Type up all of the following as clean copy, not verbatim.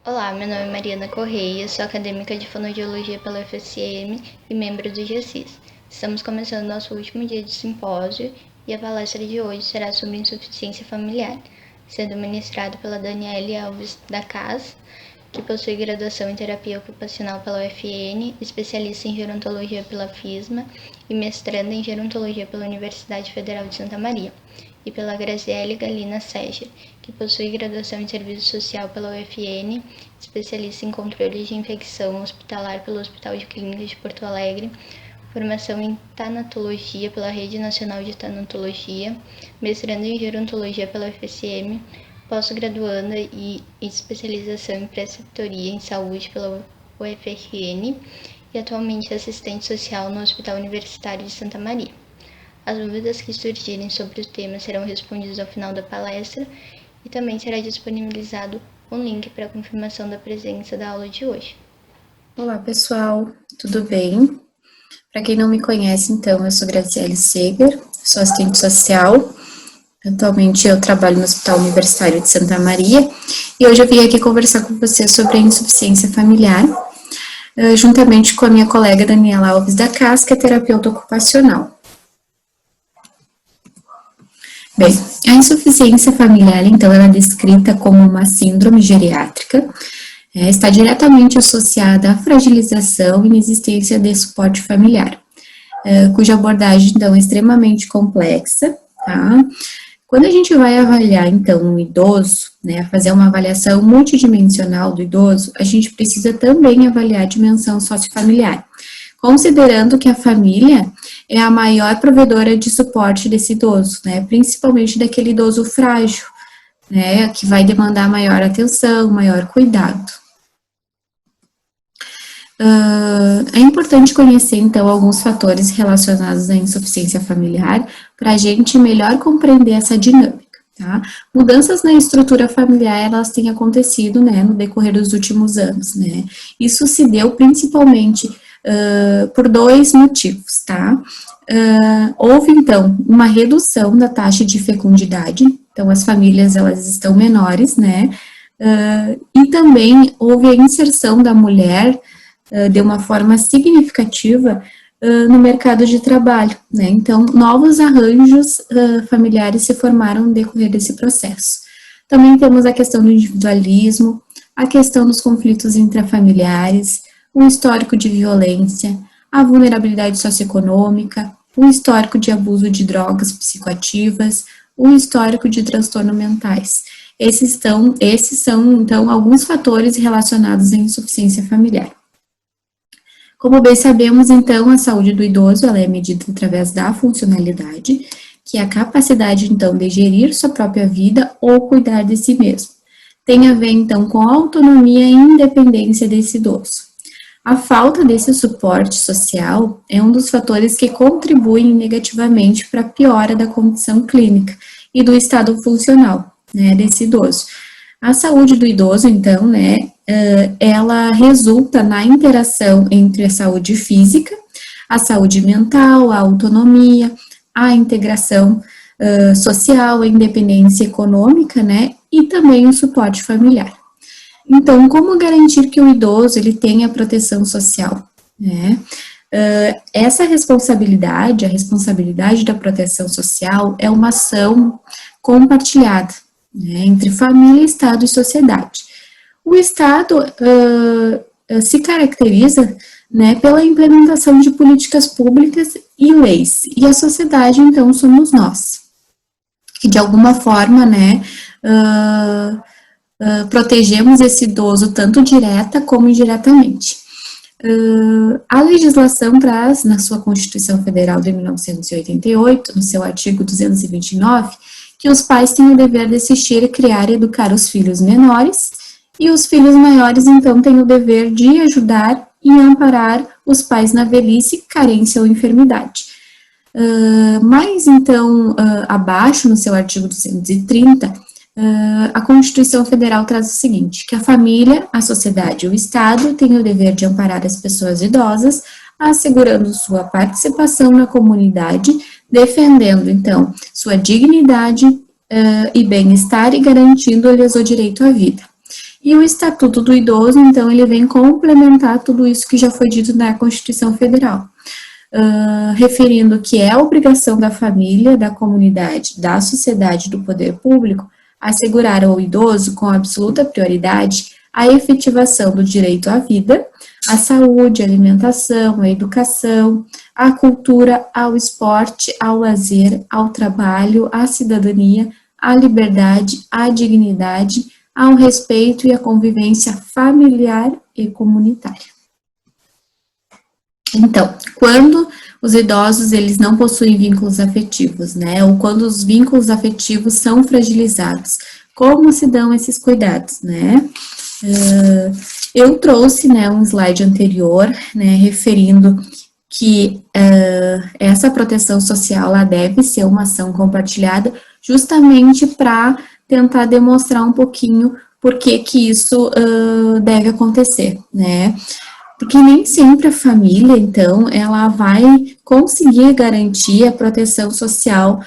Olá, meu nome é Mariana Correia, sou acadêmica de Fonoaudiologia pela UFSM e membro do GECIS. Estamos começando nosso último dia de simpósio e a palestra de hoje será sobre insuficiência familiar, sendo ministrada pela Daniele Alves da Cas, que possui graduação em terapia ocupacional pela UFN, especialista em gerontologia pela FISMA e mestranda em gerontologia pela Universidade Federal de Santa Maria, e pela Graziele Galina Seger, que possui graduação em serviço social pela UFN, especialista em controle de infecção hospitalar pelo Hospital de Clínicas de Porto Alegre, formação em tanatologia pela Rede Nacional de Tanatologia, mestrando em gerontologia pela UFSM, pós-graduanda e especialização em preceptoria em saúde pela UFRN e atualmente assistente social no Hospital Universitário de Santa Maria. As dúvidas que surgirem sobre o tema serão respondidas ao final da palestra e também será disponibilizado um link para a confirmação da presença da aula de hoje. Olá pessoal, tudo bem? Para quem não me conhece, então, eu sou Graziele Seger, sou assistente social. Atualmente eu trabalho no Hospital Universitário de Santa Maria e hoje eu vim aqui conversar com vocês sobre a insuficiência familiar, juntamente com a minha colega Daniela Alves da Cas, que é terapeuta ocupacional. Bem, a insuficiência familiar, então, ela é descrita como uma síndrome geriátrica, está diretamente associada à fragilização e inexistência de suporte familiar, cuja abordagem, então, é extremamente complexa, tá? Quando a gente vai avaliar, então, um idoso, né, fazer uma avaliação multidimensional do idoso, a gente precisa também avaliar a dimensão sociofamiliar, considerando que a família é a maior provedora de suporte desse idoso, né, principalmente daquele idoso frágil, né, que vai demandar maior atenção, maior cuidado. É importante conhecer, então, alguns fatores relacionados à insuficiência familiar para a gente melhor compreender essa dinâmica, tá? Mudanças na estrutura familiar, elas têm acontecido, né, no decorrer dos últimos anos, né? Isso se deu principalmente por dois motivos, tá? Houve, então, uma redução da taxa de fecundidade, então as famílias, elas estão menores, né? E também houve a inserção da mulher de uma forma significativa no mercado de trabalho, né? Então, novos arranjos familiares se formaram no decorrer desse processo. Também temos a questão do individualismo, a questão dos conflitos intrafamiliares, o histórico de violência, a vulnerabilidade socioeconômica, o histórico de abuso de drogas psicoativas, o histórico de transtornos mentais. Esses são, então, alguns fatores relacionados à insuficiência familiar. Como bem sabemos, então, a saúde do idoso, ela é medida através da funcionalidade, que é a capacidade, então, de gerir sua própria vida ou cuidar de si mesmo. Tem a ver, então, com a autonomia e independência desse idoso. A falta desse suporte social é um dos fatores que contribuem negativamente para a piora da condição clínica e do estado funcional, né, desse idoso. A saúde do idoso, então, né, ela resulta na interação entre a saúde física, a saúde mental, a autonomia, a integração social, a independência econômica, né, e também o suporte familiar. Então, como garantir que o idoso, ele tenha proteção social, né? Essa responsabilidade, a responsabilidade da proteção social é uma ação compartilhada, né, entre família, Estado e sociedade. O Estado se caracteriza, né, pela implementação de políticas públicas e leis, e a sociedade, então, somos nós, que de alguma forma, né, protegemos esse idoso tanto direta como indiretamente. A legislação traz, na sua Constituição Federal de 1988, no seu artigo 229, que os pais têm o dever de assistir, criar e educar os filhos menores, e os filhos maiores, então, têm o dever de ajudar e amparar os pais na velhice, carência ou enfermidade. Mas, então, abaixo, no seu artigo 230, a Constituição Federal traz o seguinte, que a família, a sociedade e o Estado têm o dever de amparar as pessoas idosas, assegurando sua participação na comunidade, defendendo, então, sua dignidade e bem-estar e garantindo-lhes o direito à vida. E o Estatuto do Idoso, então, ele vem complementar tudo isso que já foi dito na Constituição Federal, referindo que é a obrigação da família, da comunidade, da sociedade, do poder público, assegurar ao idoso, com absoluta prioridade, a efetivação do direito à vida, à saúde, à alimentação, à educação, à cultura, ao esporte, ao lazer, ao trabalho, à cidadania, à liberdade, à dignidade, ao respeito e à convivência familiar e comunitária. Então, quando os idosos eles não possuem vínculos afetivos, né, ou quando os vínculos afetivos são fragilizados, como se dão esses cuidados, né? Eu trouxe, né, um slide anterior, né, referindo que essa proteção social ela deve ser uma ação compartilhada, justamente para tentar demonstrar um pouquinho por que isso deve acontecer, né? Porque nem sempre a família, então, ela vai conseguir garantir a proteção social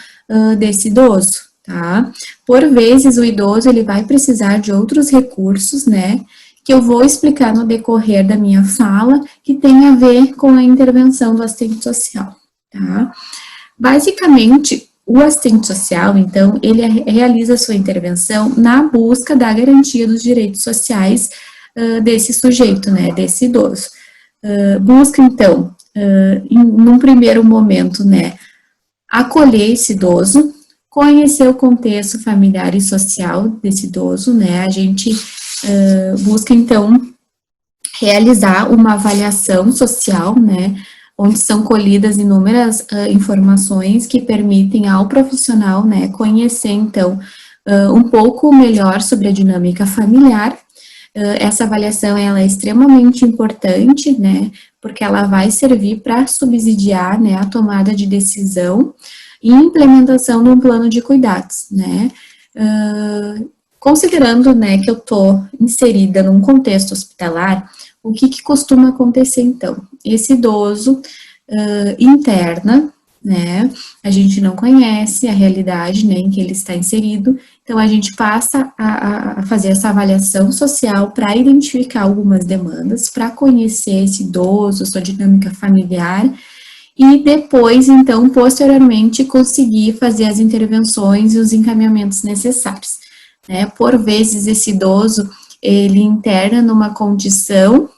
desse idoso, tá? Por vezes, o idoso, ele vai precisar de outros recursos, né, que eu vou explicar no decorrer da minha fala, que tem a ver com a intervenção do assistente social, tá? Basicamente, o assistente social, então, ele realiza a sua intervenção na busca da garantia dos direitos sociais desse sujeito, né, desse idoso. Busca, então, num primeiro momento, né, acolher esse idoso, conhecer o contexto familiar e social desse idoso, né, a gente busca, então, realizar uma avaliação social, né, onde são colhidas inúmeras informações que permitem ao profissional, né, conhecer, então, um pouco melhor sobre a dinâmica familiar. Essa avaliação, ela é extremamente importante, né, porque ela vai servir para subsidiar, né, a tomada de decisão e implementação de um plano de cuidados, né. Considerando, né, que eu estou inserida num contexto hospitalar, o que costuma acontecer, então? Esse idoso interna, né, a gente não conhece a realidade, né, em que ele está inserido, então a gente passa a fazer essa avaliação social para identificar algumas demandas, para conhecer esse idoso, sua dinâmica familiar, e depois, então, posteriormente, conseguir fazer as intervenções e os encaminhamentos necessários, né. Por vezes, esse idoso, ele interna numa condição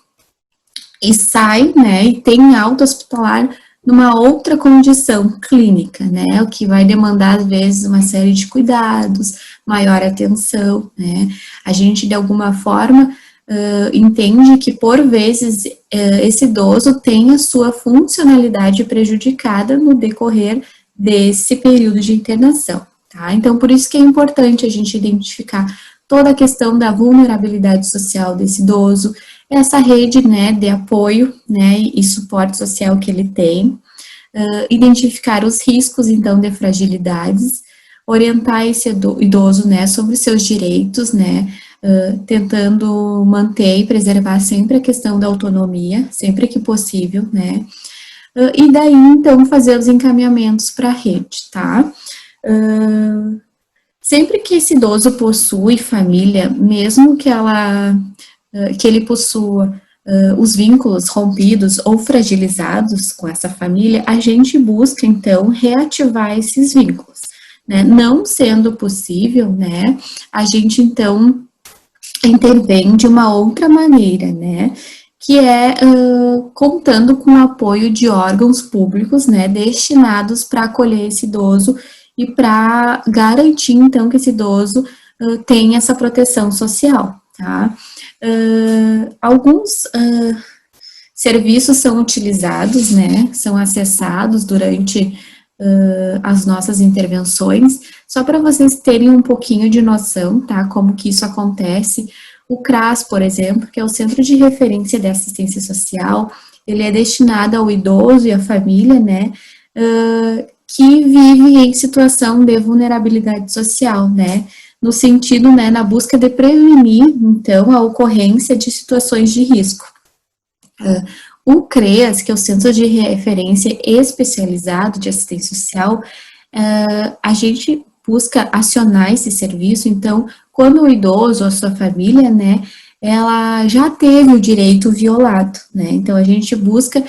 e sai, né, e tem alta hospitalar numa outra condição clínica, né, o que vai demandar, às vezes, uma série de cuidados, maior atenção, né. A gente, de alguma forma, entende que, por vezes, esse idoso tem a sua funcionalidade prejudicada no decorrer desse período de internação, tá? Então, por isso que é importante a gente identificar toda a questão da vulnerabilidade social desse idoso, essa rede, né, de apoio, né, e suporte social que ele tem, identificar os riscos, então, de fragilidades, orientar esse idoso, né, sobre seus direitos, né, tentando manter e preservar sempre a questão da autonomia, sempre que possível, né, e daí, então, fazer os encaminhamentos para a rede, tá? Sempre que esse idoso possui família, mesmo que ele possua os vínculos rompidos ou fragilizados com essa família, a gente busca, então, reativar esses vínculos, né? Não sendo possível, né, a gente, então, intervém de uma outra maneira, né, que é contando com o apoio de órgãos públicos, né, destinados para acolher esse idoso e para garantir, então, que esse idoso tenha essa proteção social, tá? Alguns serviços são utilizados, né, são acessados durante as nossas intervenções, só para vocês terem um pouquinho de noção, tá, como que isso acontece. O CRAS, por exemplo, que é o Centro de Referência de Assistência Social, ele é destinado ao idoso e à família, né, que vive em situação de vulnerabilidade social, né, no sentido, né, na busca de prevenir, então, a ocorrência de situações de risco. O CREAS, que é o Centro de Referência Especializado de Assistência Social, a gente busca acionar esse serviço, então, quando o idoso ou a sua família, né, ela já teve o direito violado, né, então a gente busca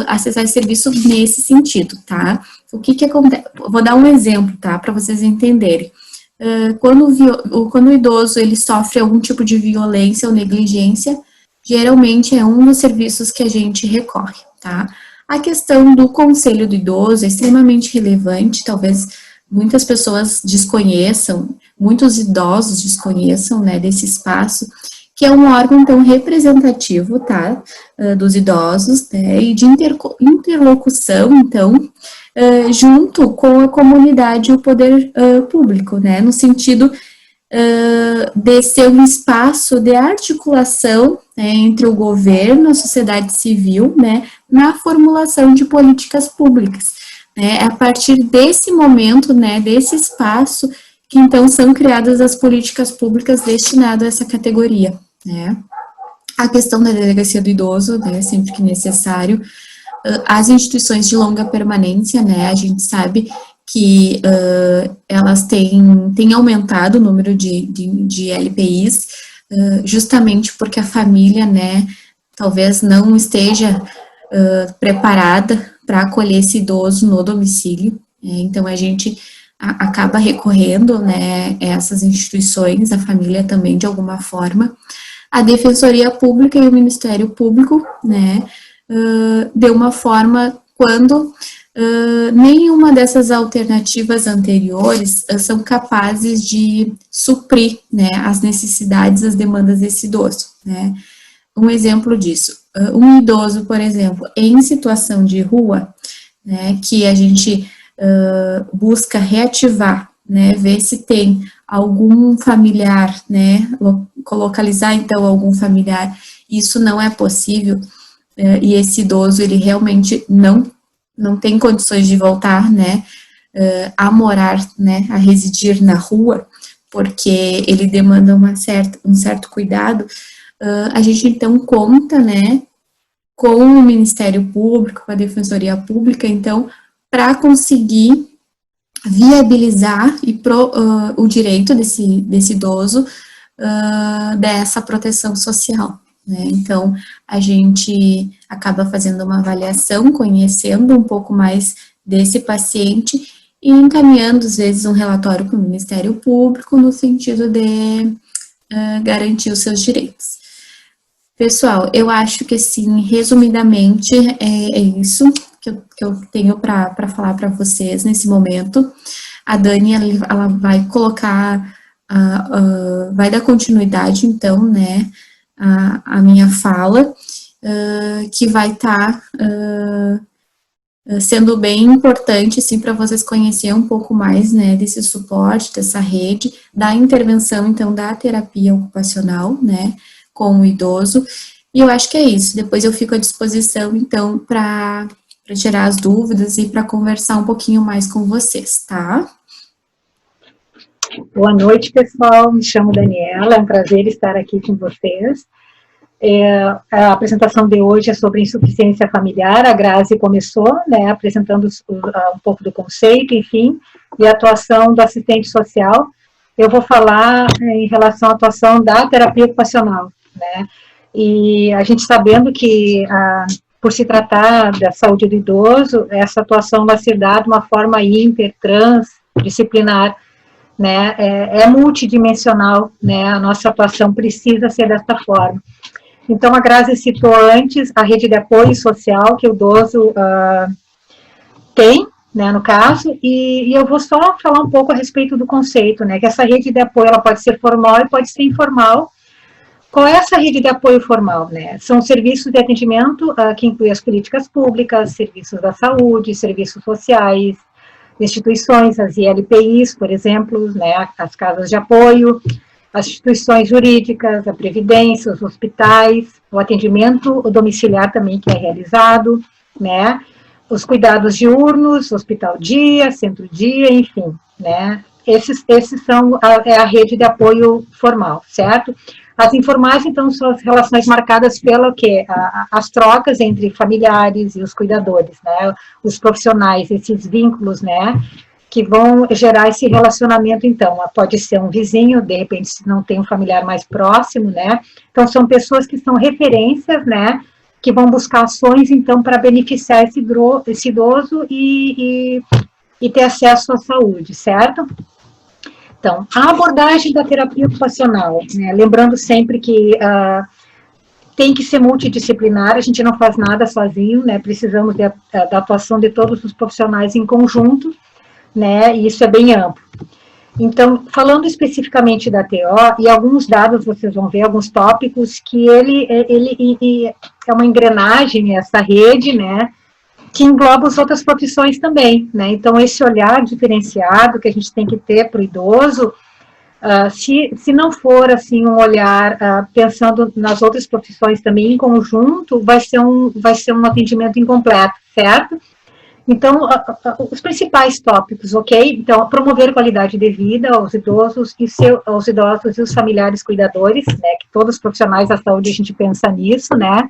acessar esse serviço nesse sentido, tá? O que acontece? Vou dar um exemplo, tá, para vocês entenderem. Quando o idoso ele sofre algum tipo de violência ou negligência, geralmente é um dos serviços que a gente recorre, tá? A questão do conselho do idoso é extremamente relevante, talvez muitas pessoas desconheçam, muitos idosos desconheçam, né, desse espaço, que é um órgão, então, representativo, tá, dos idosos, né, e de interlocução, então, junto com a comunidade e o poder público, né, no sentido de ser um espaço de articulação, né, entre o governo, a sociedade civil, né, na formulação de políticas públicas. Né, é a partir desse momento, né, desse espaço, que então são criadas as políticas públicas destinadas a essa categoria, né. A questão da delegacia do idoso, né, sempre que necessário, as instituições de longa permanência, né, a gente sabe que elas têm aumentado o número de LPIs, justamente porque a família, né, talvez não esteja preparada para acolher esse idoso no domicílio, então a gente acaba recorrendo, né, a essas instituições, a família também de alguma forma, a Defensoria Pública e o Ministério Público, né, de uma forma quando nenhuma dessas alternativas anteriores são capazes de suprir, né, as necessidades, as demandas desse idoso, né. Um exemplo disso, um idoso, por exemplo, em situação de rua, né, que a gente busca reativar, né, ver se tem algum familiar, né, localizar então algum familiar, isso não é possível, e esse idoso, ele realmente não tem condições de voltar, né, a morar, né, a residir na rua, porque ele demanda um certo cuidado, a gente então conta, né, com o Ministério Público, com a Defensoria Pública, então, para conseguir viabilizar o direito desse idoso dessa proteção social, né? Então, a gente acaba fazendo uma avaliação, conhecendo um pouco mais desse paciente e encaminhando, às vezes, um relatório para o Ministério Público no sentido de garantir os seus direitos. Pessoal, eu acho que, assim, resumidamente, é isso que eu tenho para falar para vocês nesse momento. A Dani, ela vai colocar, vai dar continuidade, então, né, a minha fala, que vai estar sendo bem importante, assim, para vocês conhecerem um pouco mais, né, desse suporte, dessa rede, da intervenção, então, da terapia ocupacional, né, com o idoso, e eu acho que é isso. Depois eu fico à disposição, então, para tirar as dúvidas e para conversar um pouquinho mais com vocês, tá? Boa noite, pessoal. Me chamo Daniela, é um prazer estar aqui com vocês. A apresentação de hoje é sobre insuficiência familiar. A Grazi começou, né, apresentando um pouco do conceito, enfim, e a atuação do assistente social. Eu vou falar em relação à atuação da terapia ocupacional, né, e a gente sabendo que, por se tratar da saúde do idoso, essa atuação vai ser dada de uma forma transdisciplinar, né, é multidimensional, né, a nossa atuação precisa ser dessa forma. Então, a Grazi citou antes a rede de apoio social que o idoso tem, né, no caso, e eu vou só falar um pouco a respeito do conceito, né, que essa rede de apoio, ela pode ser formal e pode ser informal. Qual é essa rede de apoio formal, né? São serviços de atendimento que incluem as políticas públicas, serviços da saúde, serviços sociais, instituições, as ILPIs, por exemplo, né, as casas de apoio, as instituições jurídicas, a previdência, os hospitais, o atendimento domiciliar também que é realizado, né, os cuidados diurnos, hospital-dia, centro-dia, enfim, né, esses são a rede de apoio formal, certo? As informais, então, são as relações marcadas pelo quê? As trocas entre familiares e os cuidadores, né, os profissionais, esses vínculos, né, que vão gerar esse relacionamento, então. Pode ser um vizinho, de repente, se não tem um familiar mais próximo, né? Então, são pessoas que são referências, né? Que vão buscar ações, então, para beneficiar esse idoso e ter acesso à saúde, certo? Então, a abordagem da terapia ocupacional, né? Lembrando sempre que tem que ser multidisciplinar, a gente não faz nada sozinho, né? Precisamos da atuação de todos os profissionais em conjunto, né? E isso é bem amplo. Então, falando especificamente da TO, e alguns dados vocês vão ver, alguns tópicos, que ele é uma engrenagem, essa rede, né? Que engloba as outras profissões também, né? Então, esse olhar diferenciado que a gente tem que ter para o idoso, se não for, assim, um olhar pensando nas outras profissões também em conjunto, vai ser um atendimento incompleto, certo? Então, os principais tópicos, ok? Então, promover qualidade de vida aos idosos e os familiares cuidadores, né? Que todos os profissionais da saúde a gente pensa nisso, né?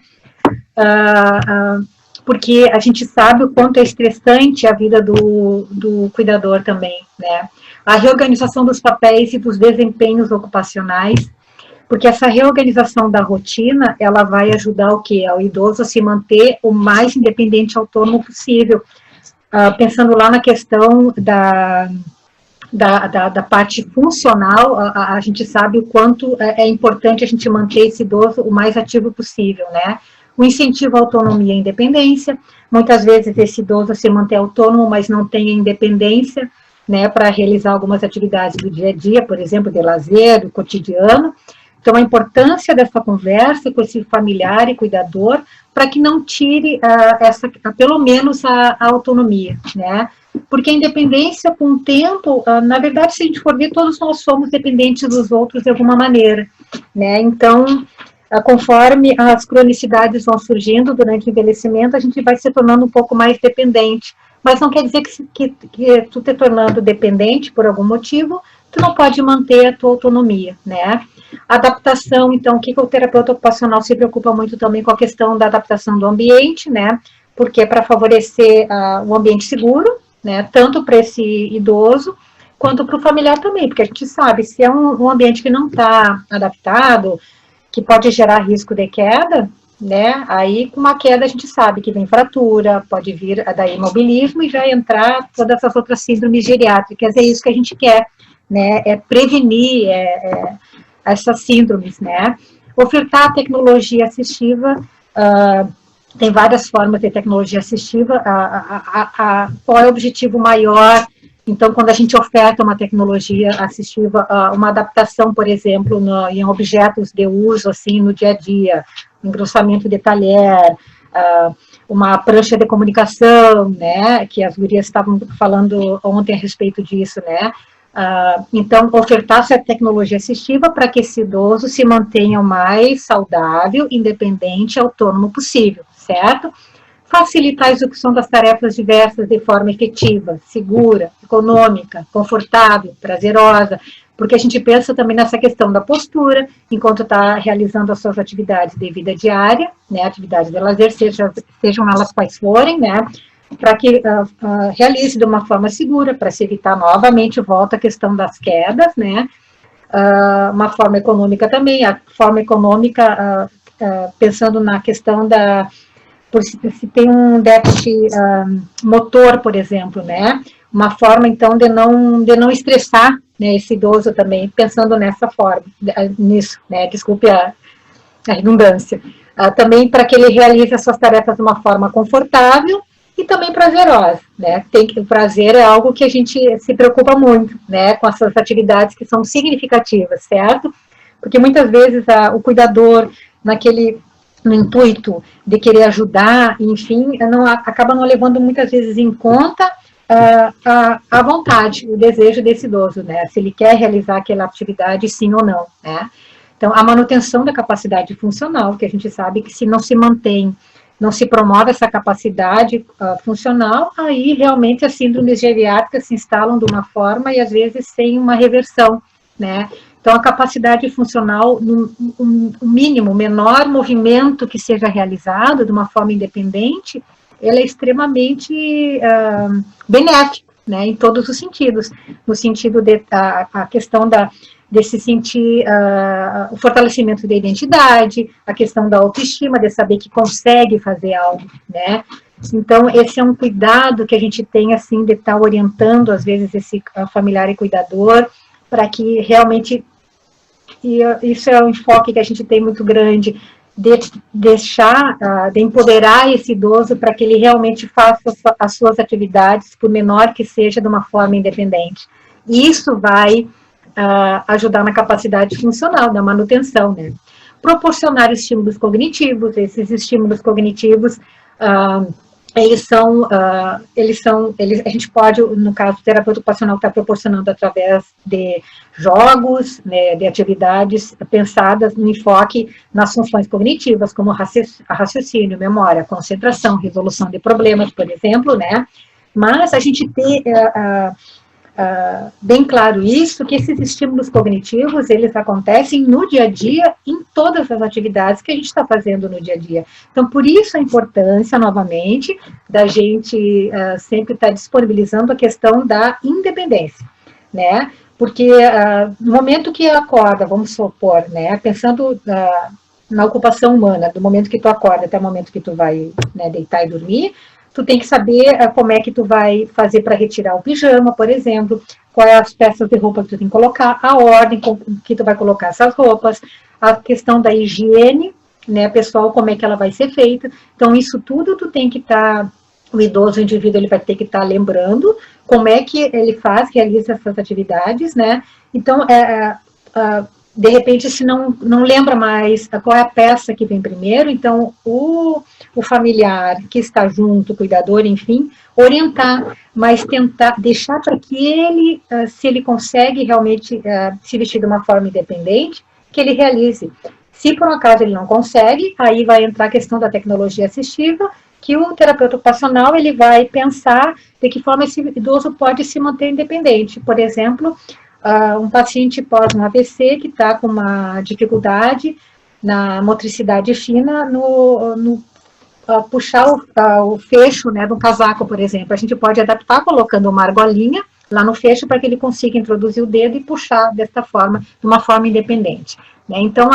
Porque a gente sabe o quanto é estressante a vida do cuidador também, né? A reorganização dos papéis e dos desempenhos ocupacionais, porque essa reorganização da rotina, ela vai ajudar o quê? Ao idoso a se manter o mais independente e autônomo possível. Pensando lá na questão da parte funcional, a gente sabe o quanto é importante a gente manter esse idoso o mais ativo possível, né? O incentivo à autonomia e independência, muitas vezes esse idoso se mantém autônomo, mas não tem independência, né, para realizar algumas atividades do dia a dia, por exemplo, de lazer, do cotidiano. Então, a importância dessa conversa com esse familiar e cuidador, para que não tire pelo menos a autonomia, né? Porque a independência, com o tempo, na verdade, se a gente for ver, todos nós somos dependentes dos outros de alguma maneira, né? Então, conforme as cronicidades vão surgindo durante o envelhecimento, a gente vai se tornando um pouco mais dependente. Mas não quer dizer que tu te tornando dependente por algum motivo, tu não pode manter a tua autonomia, né? Adaptação, então, o que o terapeuta ocupacional se preocupa muito também com a questão da adaptação do ambiente, né? Porque é para favorecer o ambiente seguro, né? Tanto para esse idoso, quanto para o familiar também, porque a gente sabe, se é um ambiente que não está adaptado, que pode gerar risco de queda, né? Aí, com uma queda, a gente sabe que vem fratura, pode vir daí imobilismo e já entrar todas essas outras síndromes geriátricas. É isso que a gente quer, né? É prevenir essas síndromes, né? Ofertar tecnologia assistiva, tem várias formas de tecnologia assistiva. Qual é o objetivo maior? Então, quando a gente oferta uma tecnologia assistiva, uma adaptação, por exemplo, em objetos de uso, assim, no dia a dia, engrossamento de talher, uma prancha de comunicação, né, que as gurias estavam falando ontem a respeito disso, né, então, ofertar essa tecnologia assistiva para que esse idoso se mantenha o mais saudável, independente e autônomo possível, certo? Facilitar a execução das tarefas diversas de forma efetiva, segura, econômica, confortável, prazerosa, porque a gente pensa também nessa questão da postura, enquanto está realizando as suas atividades de vida diária, né, atividades de lazer, sejam elas quais forem, né, para que realize de uma forma segura, para se evitar novamente, volta a questão das quedas, né, uma forma econômica também, a forma econômica, pensando na questão se tem um déficit motor, por exemplo, né, uma forma, então, de não estressar, né, esse idoso também, pensando nisso, né, desculpe a redundância, também para que ele realize as suas tarefas de uma forma confortável e também prazerosa, né, o prazer é algo que a gente se preocupa muito, né, com essas atividades que são significativas, certo? Porque muitas vezes o cuidador, no intuito de querer ajudar, enfim, acaba não levando muitas vezes em conta a vontade, o desejo desse idoso, né, se ele quer realizar aquela atividade, sim ou não, né. Então, a manutenção da capacidade funcional, que a gente sabe que se não se mantém, não se promove essa capacidade funcional, aí realmente as síndromes geriátricas se instalam de uma forma e às vezes sem uma reversão, né. Então, a capacidade funcional, um mínimo, menor movimento que seja realizado de uma forma independente, ela é extremamente benéfica, né, em todos os sentidos, no sentido de a questão desse sentir o fortalecimento da identidade, a questão da autoestima, de saber que consegue fazer algo, né. Então, esse é um cuidado que a gente tem, assim, de estar orientando, às vezes, esse familiar e cuidador, para que realmente, e isso é um enfoque que a gente tem muito grande, de deixar, de empoderar esse idoso para que ele realmente faça as suas atividades, por menor que seja, de uma forma independente. E isso vai ajudar na capacidade funcional, na manutenção, né? Proporcionar estímulos cognitivos, esses estímulos cognitivos, a gente pode, no caso, o terapeuta ocupacional está proporcionando através de jogos, né, de atividades pensadas no enfoque nas funções cognitivas, como raciocínio, memória, concentração, resolução de problemas, por exemplo, né, mas a gente ter bem claro isso, que esses estímulos cognitivos, eles acontecem no dia a dia, em todas as atividades que a gente está fazendo no dia a dia. Então, por isso a importância, novamente, da gente sempre estar disponibilizando a questão da independência, né? Porque no momento que acorda, vamos supor, né, pensando na ocupação humana, do momento que tu acorda até o momento que tu vai, né, deitar e dormir, tu tem que saber como é que tu vai fazer para retirar o pijama, por exemplo, quais as peças de roupa que tu tem que colocar, a ordem com que tu vai colocar essas roupas, a questão da higiene, né, pessoal, como é que ela vai ser feita. Então, isso tudo tu tem que estar, o idoso, o indivíduo, ele vai ter que estar lembrando como é que ele realiza essas atividades, né. Então, de repente, se não lembra mais qual é a peça que vem primeiro, então o familiar que está junto, o cuidador, enfim, orientar, mas tentar deixar para que ele, se ele consegue realmente se vestir de uma forma independente, que ele realize. Se por um acaso ele não consegue, aí vai entrar a questão da tecnologia assistiva, que o terapeuta ocupacional ele vai pensar de que forma esse idoso pode se manter independente. Por exemplo, um paciente pós um AVC que está com uma dificuldade na motricidade fina no puxar o fecho, né, do casaco, por exemplo. A gente pode adaptar colocando uma argolinha lá no fecho para que ele consiga introduzir o dedo e puxar desta forma, de uma forma independente, né? Então,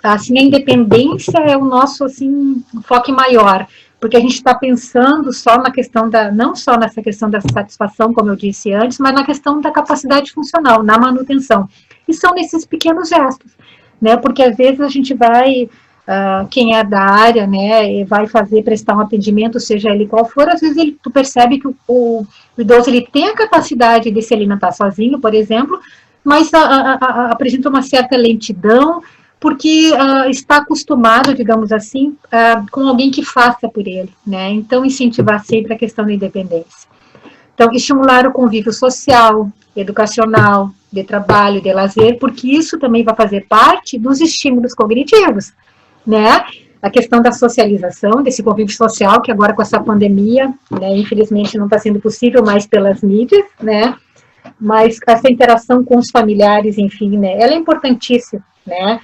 assim, a independência é o nosso, assim, foco maior, porque a gente está pensando só na questão não só nessa questão da satisfação, como eu disse antes, mas na questão da capacidade funcional, na manutenção. E são nesses pequenos gestos, né? Porque às vezes a gente vai, quem é da área, né, vai prestar um atendimento, seja ele qual for, às vezes tu percebe que o idoso ele tem a capacidade de se alimentar sozinho, por exemplo, mas apresenta uma certa lentidão, porque está acostumado, digamos assim, com alguém que faça por ele, né? Então, incentivar sempre a questão da independência. Então, estimular o convívio social, educacional, de trabalho, de lazer, porque isso também vai fazer parte dos estímulos cognitivos, né? A questão da socialização, desse convívio social, que agora com essa pandemia, né, infelizmente não está sendo possível mais pelas mídias, né? Mas essa interação com os familiares, enfim, né, ela é importantíssima, né?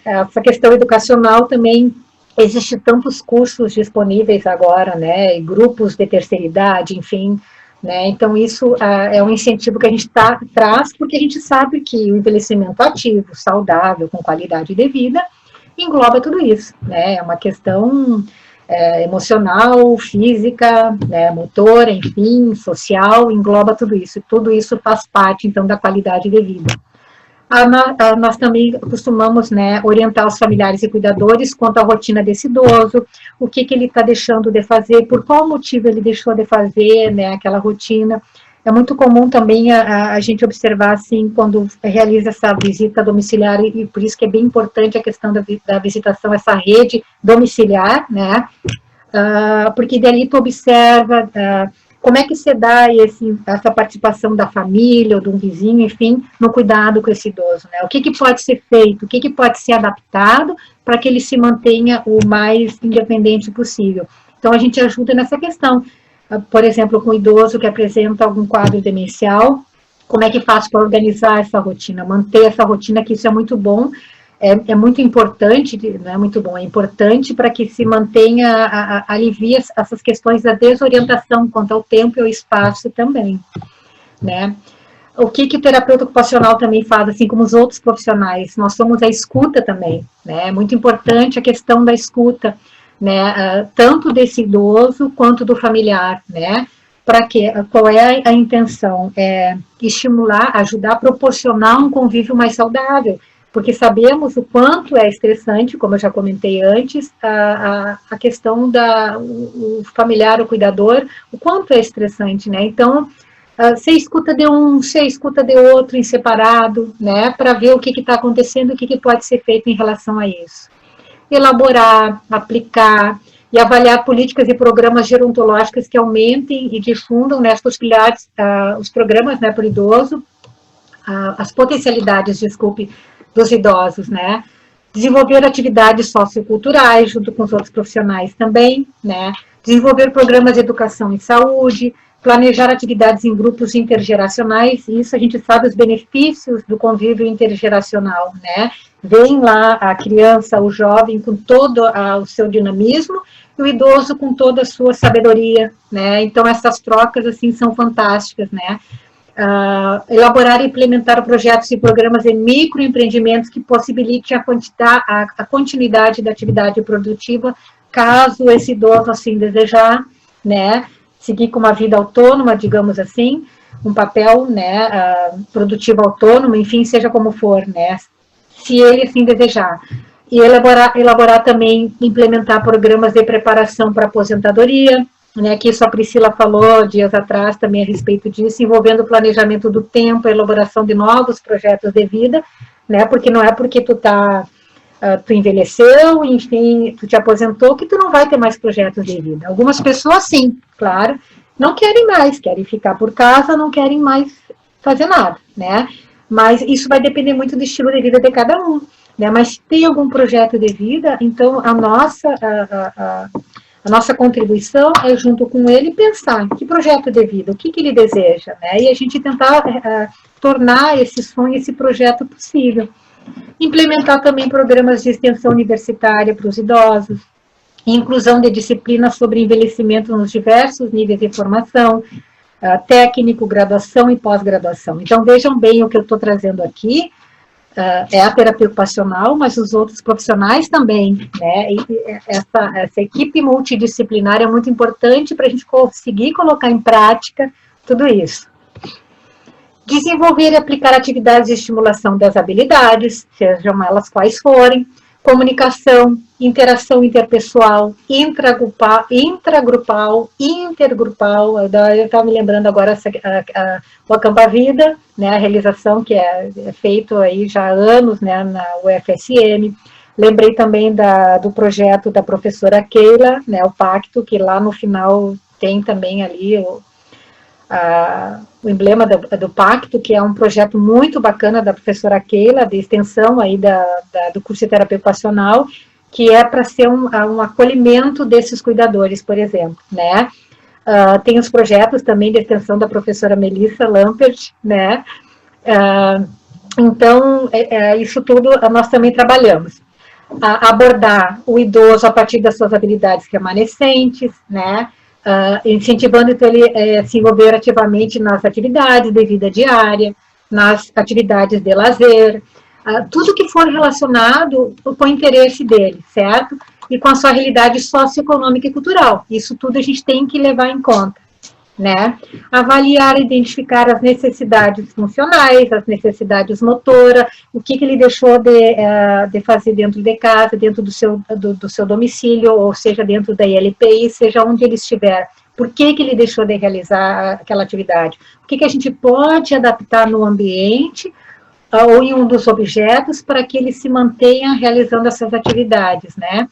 Essa questão educacional também, existe tantos cursos disponíveis agora, né, e grupos de terceira idade, enfim, né, então isso é um incentivo que a gente traz, porque a gente sabe que o envelhecimento ativo, saudável, com qualidade de vida, engloba tudo isso, né, é uma questão emocional, física, né, motora, enfim, social, engloba tudo isso faz parte, então, da qualidade de vida. Nós também costumamos, né, orientar os familiares e cuidadores quanto à rotina desse idoso, o que ele está deixando de fazer, por qual motivo ele deixou de fazer, né, aquela rotina. É muito comum também a gente observar, assim, quando realiza essa visita domiciliar, e por isso que é bem importante a questão da visitação, essa rede domiciliar, né, porque dali tu observa como é que se dá essa participação da família ou de um vizinho, enfim, no cuidado com esse idoso, né? O que pode ser feito, o que pode ser adaptado para que ele se mantenha o mais independente possível. Então, a gente ajuda nessa questão. Por exemplo, com o idoso que apresenta algum quadro demencial, como é que faz para organizar essa rotina, manter essa rotina, que isso é muito bom, é muito importante, não é muito bom, é importante para que se mantenha, alivie essas questões da desorientação quanto ao tempo e ao espaço também, né? O que o terapeuta ocupacional também faz, assim como os outros profissionais, nós somos a escuta também, né? É muito importante a questão da escuta, né? Tanto desse idoso quanto do familiar, né? Para quê? Qual é a intenção? É estimular, ajudar a proporcionar um convívio mais saudável, porque sabemos o quanto é estressante, como eu já comentei antes, a questão o familiar, o cuidador, o quanto é estressante, né? Então, você escuta de um, você escuta de outro em separado, né? Para ver o que está acontecendo, o que pode ser feito em relação a isso. Elaborar, aplicar e avaliar políticas e programas gerontológicos que aumentem e difundam, né, as possibilidades, os programas, né, para o idoso, as potencialidades, desculpe, dos idosos, né? Desenvolver atividades socioculturais junto com os outros profissionais também, né? Desenvolver programas de educação e saúde, planejar atividades em grupos intergeracionais, e isso a gente sabe os benefícios do convívio intergeracional, né? Vem lá a criança, o jovem com todo o seu dinamismo, e o idoso com toda a sua sabedoria, né? Então essas trocas, assim, são fantásticas, né? Elaborar e implementar projetos e programas de microempreendimentos que possibilite a continuidade da atividade produtiva, caso esse idoso assim desejar, né? Seguir com uma vida autônoma, digamos assim, um papel, né, produtivo autônomo, enfim, seja como for, né, se ele assim desejar. E elaborar também, implementar programas de preparação para aposentadoria, né, que isso a Priscila falou dias atrás também a respeito disso, envolvendo o planejamento do tempo, a elaboração de novos projetos de vida, né, porque não é porque tu envelheceu, enfim, tu te aposentou, que tu não vai ter mais projetos de vida. Algumas pessoas, sim, claro, não querem mais, querem ficar por casa, não querem mais fazer nada, né? Mas isso vai depender muito do estilo de vida de cada um, né? Mas se tem algum projeto de vida, então a nossa contribuição é, junto com ele, pensar que projeto de vida, o que ele deseja, né? E a gente tentar tornar esse sonho, esse projeto possível. Implementar também programas de extensão universitária para os idosos, inclusão de disciplinas sobre envelhecimento nos diversos níveis de formação, técnico, graduação e pós-graduação. Então, vejam bem o que eu estou trazendo aqui, é a terapia ocupacional, mas os outros profissionais também, né? E essa equipe multidisciplinar é muito importante para a gente conseguir colocar em prática tudo isso. Desenvolver e aplicar atividades de estimulação das habilidades, sejam elas quais forem, comunicação, interação interpessoal, intragrupal, intergrupal, eu estava me lembrando agora o Acampa Vida, né, a realização que é feito aí já há anos, né, na UFSM. Lembrei também do projeto da professora Keila, né, o Pacto, que lá no final tem também ali o emblema do Pacto, que é um projeto muito bacana da professora Keila, de extensão aí do curso de terapia ocupacional, que é para ser um acolhimento desses cuidadores, por exemplo, né? Tem os projetos também de extensão da professora Melissa Lampert, né? Então, isso tudo nós também trabalhamos. Abordar o idoso a partir das suas habilidades remanescentes, né? Incentivando então, ele se envolver ativamente nas atividades de vida diária, nas atividades de lazer, tudo que for relacionado com o interesse dele, certo? E com a sua realidade socioeconômica e cultural. Isso tudo a gente tem que levar em conta, né? Avaliar e identificar as necessidades funcionais, as necessidades motoras, o que ele deixou de fazer dentro de casa, dentro do seu domicílio, ou seja, dentro da ILPI, seja onde ele estiver. Por que ele deixou de realizar aquela atividade? O que a gente pode adaptar no ambiente ou em um dos objetos para que ele se mantenha realizando essas atividades, né?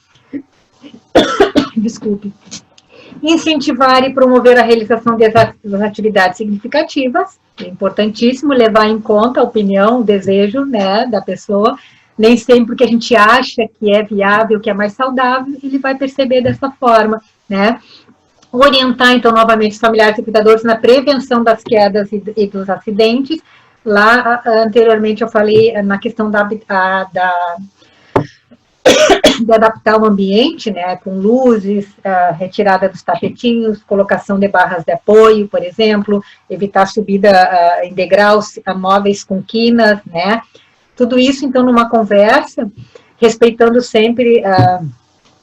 Desculpe. Incentivar e promover a realização das atividades significativas, é importantíssimo levar em conta a opinião, o desejo, né, da pessoa, nem sempre que a gente acha que é viável, que é mais saudável, ele vai perceber dessa forma, né. Orientar, então, novamente, os familiares e cuidadores na prevenção das quedas e dos acidentes. Lá, anteriormente, eu falei na questão de adaptar o ambiente, né, com luzes, retirada dos tapetinhos, colocação de barras de apoio, por exemplo, evitar subida em degraus móveis com quinas, né, tudo isso, então, numa conversa, respeitando sempre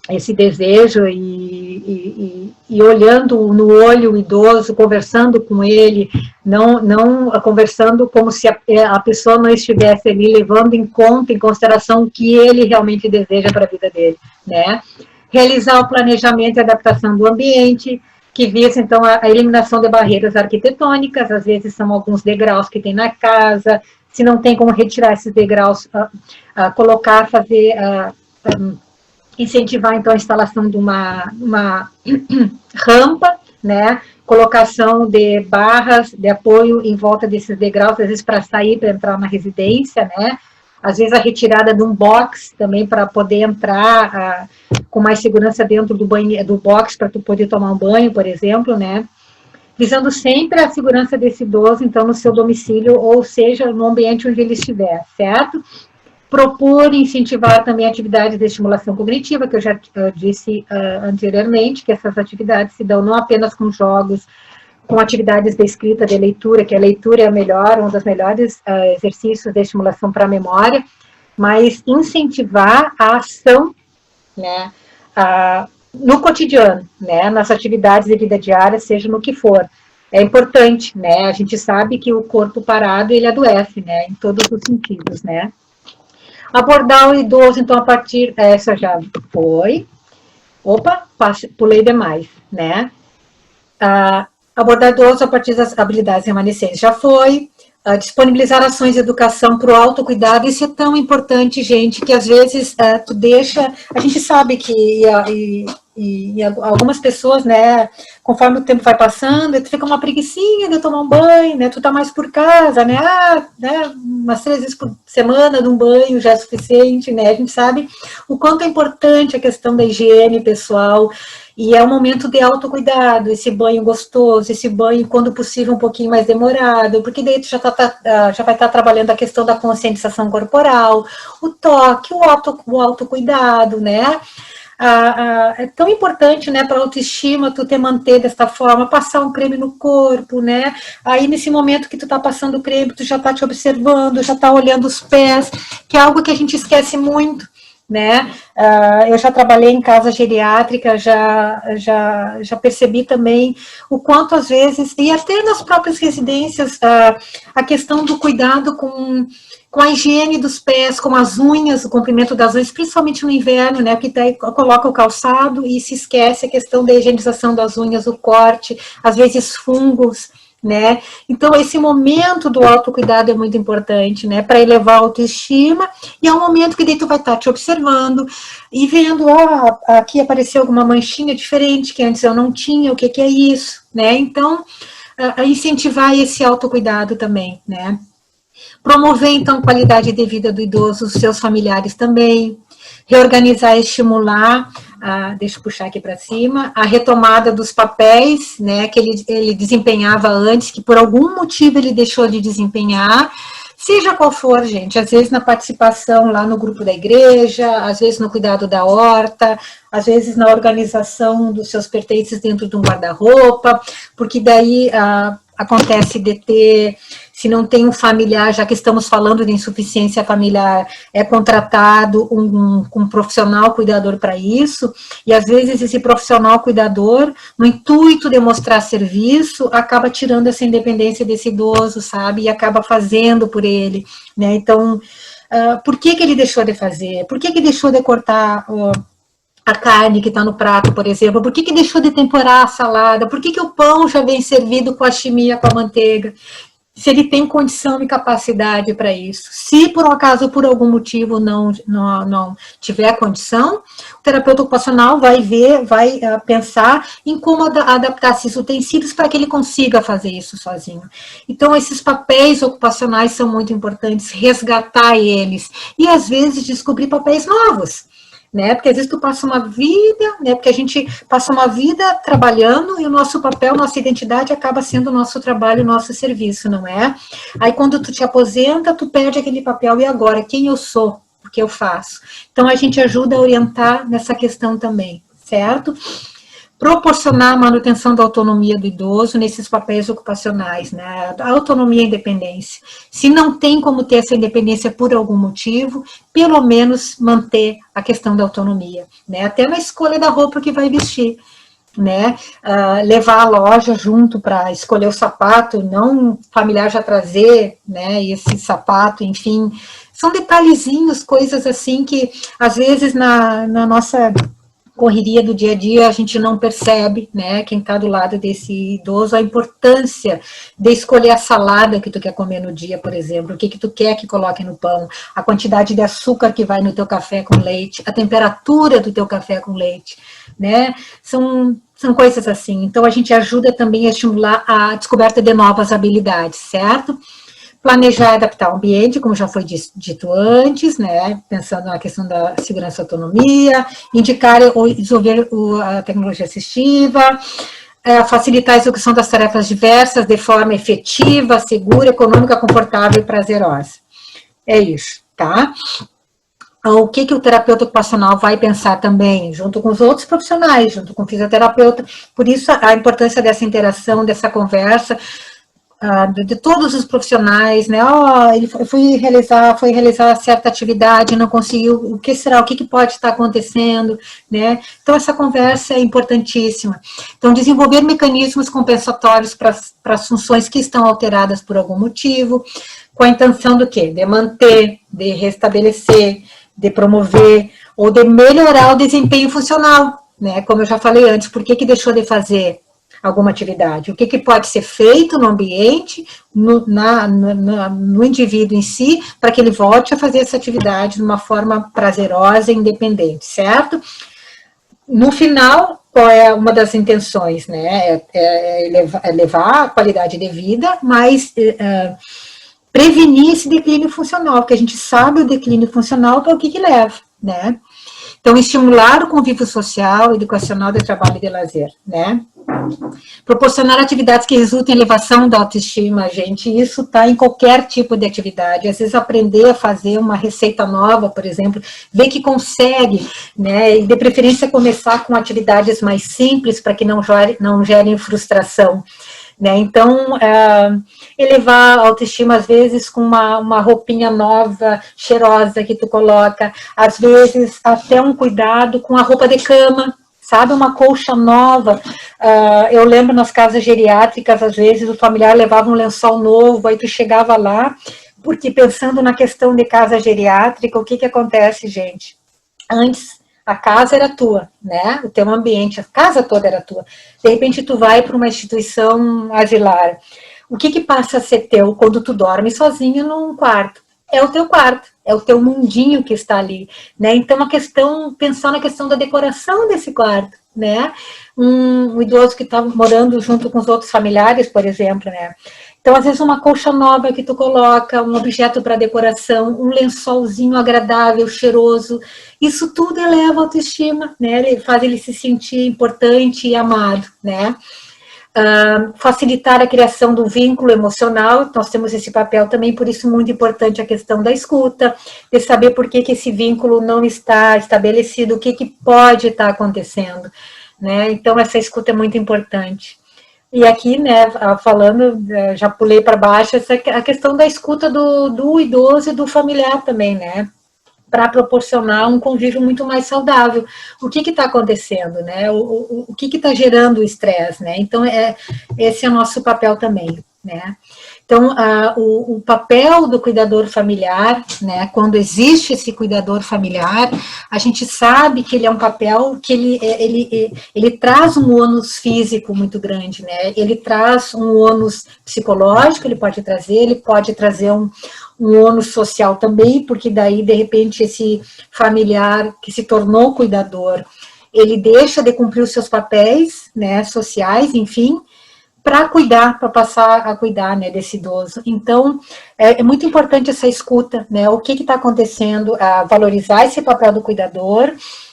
esse desejo e olhando no olho o idoso, conversando com ele, não conversando como se a pessoa não estivesse ali levando em conta, em consideração o que ele realmente deseja para a vida dele, né? Realizar o planejamento e adaptação do ambiente, que visa, então, a eliminação de barreiras arquitetônicas, às vezes são alguns degraus que tem na casa, se não tem como retirar esses degraus, colocar, fazer... incentivar, então, a instalação de uma rampa, né, colocação de barras de apoio em volta desses degraus, às vezes para sair, para entrar na residência, né, às vezes a retirada de um box também para poder entrar com mais segurança dentro do banho, do box para tu poder tomar um banho, por exemplo, né, visando sempre a segurança desse idoso, então, no seu domicílio, ou seja, no ambiente onde ele estiver, certo? Propor e incentivar também atividades de estimulação cognitiva, que eu já disse anteriormente, que essas atividades se dão não apenas com jogos, com atividades de escrita, de leitura, que a leitura é um dos melhores exercícios de estimulação para a memória, mas incentivar a ação, né, no cotidiano, né, nas atividades de vida diária, seja no que for. É importante, né, a gente sabe que o corpo parado, ele adoece, né, em todos os sentidos, né. Abordar o idoso, então, a partir... Essa já foi. Opa, pulei demais, né? Abordar o idoso a partir das habilidades remanescentes já foi. Disponibilizar ações de educação para o autocuidado, isso é tão importante, gente, que às vezes tu deixa... A gente sabe que algumas pessoas, né, conforme o tempo vai passando, tu fica uma preguicinha de tomar um banho, né, tu tá mais por casa, né, umas 3 vezes por semana num banho já é suficiente, né, a gente sabe o quanto é importante a questão da higiene pessoal, e é um momento de autocuidado, esse banho gostoso, esse banho, quando possível, um pouquinho mais demorado, porque daí tu já vai estar trabalhando a questão da conscientização corporal, o toque, o autocuidado, né, é tão importante, né, para a autoestima, tu te manter desta forma, passar um creme no corpo, né, aí nesse momento que tu tá passando o creme, tu já tá te observando, já tá olhando os pés, que é algo que a gente esquece muito, né, eu já trabalhei em casa geriátrica, já percebi também o quanto às vezes, e até nas próprias residências, a questão do cuidado com a higiene dos pés, com as unhas, o comprimento das unhas, principalmente no inverno, né, porque daí coloca o calçado e se esquece a questão da higienização das unhas, o corte, às vezes fungos, né, então esse momento do autocuidado é muito importante, né, para elevar a autoestima, e é um momento que daí tu vai estar te observando, e vendo, aqui apareceu alguma manchinha diferente, que antes eu não tinha, o que é isso, né, então, incentivar esse autocuidado também, né. Promover, então, qualidade de vida do idoso, os seus familiares também, reorganizar e estimular, deixa eu puxar aqui para cima, a retomada dos papéis, né, que ele desempenhava antes, que por algum motivo ele deixou de desempenhar, seja qual for, gente, às vezes na participação lá no grupo da igreja, às vezes no cuidado da horta, às vezes na organização dos seus pertences dentro de um guarda-roupa, porque daí acontece de ter, se não tem um familiar, já que estamos falando de insuficiência familiar, é contratado um profissional cuidador para isso, e às vezes esse profissional cuidador, no intuito de mostrar serviço, acaba tirando essa independência desse idoso, sabe, e acaba fazendo por ele, né, então, por que ele deixou de fazer? Por que deixou de cortar a carne que está no prato, por exemplo? Por que deixou de temperar a salada? Por que o pão já vem servido com a chimia, com a manteiga? Se ele tem condição e capacidade para isso. Se por um acaso, por algum motivo, não tiver condição, o terapeuta ocupacional vai pensar em como adaptar esses utensílios para que ele consiga fazer isso sozinho. Então, esses papéis ocupacionais são muito importantes, resgatar eles, e às vezes descobrir papéis novos, né, porque às vezes tu passa uma vida, né, porque a gente passa uma vida trabalhando e o nosso papel, nossa identidade acaba sendo o nosso trabalho, o nosso serviço, não é? Aí quando tu te aposenta, tu perde aquele papel, e agora, quem eu sou? que eu faço. Então, a gente ajuda a orientar nessa questão também, certo? Proporcionar a manutenção da autonomia do idoso nesses papéis ocupacionais, né? A autonomia e a independência. Se não tem como ter essa independência por algum motivo, pelo menos manter a questão da autonomia, né? Até na escolha da roupa que vai vestir, né? Levar a loja junto para escolher o sapato, não o familiar já trazer, né? Esse sapato, enfim, são detalhezinhos, coisas assim que às vezes na nossa correria do dia a dia, a gente não percebe, né, quem está do lado desse idoso, a importância de escolher a salada que tu quer comer no dia, por exemplo, o que tu quer que coloque no pão, a quantidade de açúcar que vai no teu café com leite, a temperatura do teu café com leite, né, são coisas assim. Então, a gente ajuda também a estimular a descoberta de novas habilidades, certo? Planejar e adaptar o ambiente, como já foi dito antes, né, pensando na questão da segurança e autonomia, indicar ou desenvolver a tecnologia assistiva, facilitar a execução das tarefas diversas de forma efetiva, segura, econômica, confortável e prazerosa. É isso, tá? O que o terapeuta ocupacional vai pensar também, junto com os outros profissionais, junto com o fisioterapeuta, por isso a importância dessa interação, dessa conversa, de todos os profissionais, né? Ele foi realizar certa atividade, não conseguiu, o que será, o que pode estar acontecendo, né? Então, essa conversa é importantíssima. Então, desenvolver mecanismos compensatórios para as funções que estão alteradas por algum motivo, com a intenção do quê? De manter, de restabelecer, de promover, ou de melhorar o desempenho funcional, né? Como eu já falei antes, por que deixou de fazer alguma atividade, o que pode ser feito no ambiente, no indivíduo em si, para que ele volte a fazer essa atividade de uma forma prazerosa e independente, certo? No final, qual é uma das intenções, né? Elevar a qualidade de vida, mas prevenir esse declínio funcional, porque a gente sabe o declínio funcional que é o que leva, né? Então, estimular o convívio social, educacional, de trabalho e de lazer, né? Proporcionar atividades que resultem em elevação da autoestima, gente, isso está em qualquer tipo de atividade, às vezes aprender a fazer uma receita nova, por exemplo, ver que consegue, né, e de preferência começar com atividades mais simples, para que não gerem frustração, né, então, elevar a autoestima, às vezes, com uma roupinha nova, cheirosa, que tu coloca, às vezes, até um cuidado com a roupa de cama, sabe, uma colcha nova. Eu lembro nas casas geriátricas, às vezes o familiar levava um lençol novo, aí tu chegava lá, porque pensando na questão de casa geriátrica, o que acontece, gente? Antes, a casa era tua, né? O teu ambiente, a casa toda era tua. De repente, tu vai para uma instituição asilar. O que passa a ser teu quando tu dorme sozinho num quarto? É o teu quarto, é o teu mundinho que está ali, né? Então, pensar na questão da decoração desse quarto, né? Um idoso que está morando junto com os outros familiares, por exemplo, né? Então, às vezes, uma colcha nova que tu coloca, um objeto para decoração, um lençolzinho agradável, cheiroso, isso tudo eleva a autoestima, né? Ele faz ele se sentir importante e amado, né? Facilitar a criação do vínculo emocional, nós temos esse papel também, por isso muito importante a questão da escuta, de saber por que esse vínculo não está estabelecido, o que pode estar acontecendo, né? Então, essa escuta é muito importante. E aqui, né, falando, já pulei para baixo, a questão da escuta do idoso e do familiar também, né? Para proporcionar um convívio muito mais saudável. O que está acontecendo, né? O que está gerando o estresse, né? Então, esse é o nosso papel também, né? Então, o papel do cuidador familiar, né? Quando existe esse cuidador familiar, a gente sabe que ele é um papel que ele traz um ônus físico muito grande, né? Ele traz um ônus psicológico, ele pode trazer um ônus social também, porque daí, de repente, esse familiar que se tornou cuidador, ele deixa de cumprir os seus papéis, né, sociais, enfim, para passar a cuidar, né, desse idoso. Então, é muito importante essa escuta, né, o que está acontecendo, valorizar esse papel do cuidador,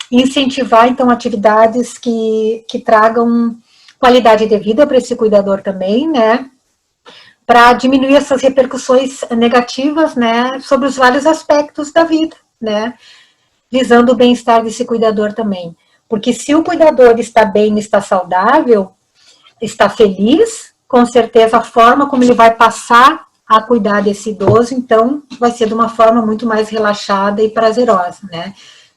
e incentivar, então, atividades que tragam qualidade de vida para esse cuidador também, né, para diminuir essas repercussões negativas, né, sobre os vários aspectos da vida, né, visando o bem-estar desse cuidador também. Porque se o cuidador está bem, está saudável, está feliz, com certeza a forma como ele vai passar a cuidar desse idoso, então, vai ser de uma forma muito mais relaxada e prazerosa, né?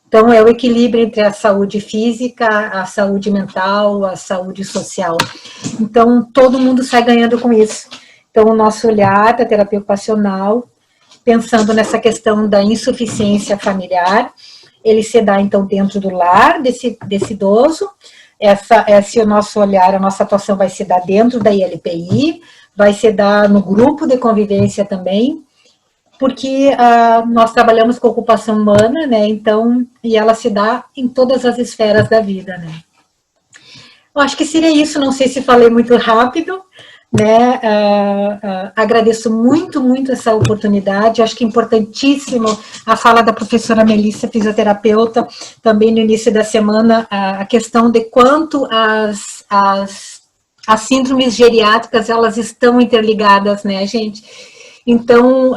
Então, é o equilíbrio entre a saúde física, a saúde mental, a saúde social. Então, todo mundo sai ganhando com isso. Então, o nosso olhar da terapia ocupacional, pensando nessa questão da insuficiência familiar, ele se dá, então, dentro do lar desse idoso. Esse é o nosso olhar, a nossa atuação vai se dar dentro da ILPI, vai se dar no grupo de convivência também, porque nós trabalhamos com ocupação humana, né, então, e ela se dá em todas as esferas da vida, né. Eu acho que seria isso, não sei se falei muito rápido, né, agradeço muito, muito essa oportunidade, acho que é importantíssimo a fala da professora Melissa, fisioterapeuta, também no início da semana, a questão de quanto as síndromes geriátricas, elas estão interligadas, né, gente? Então,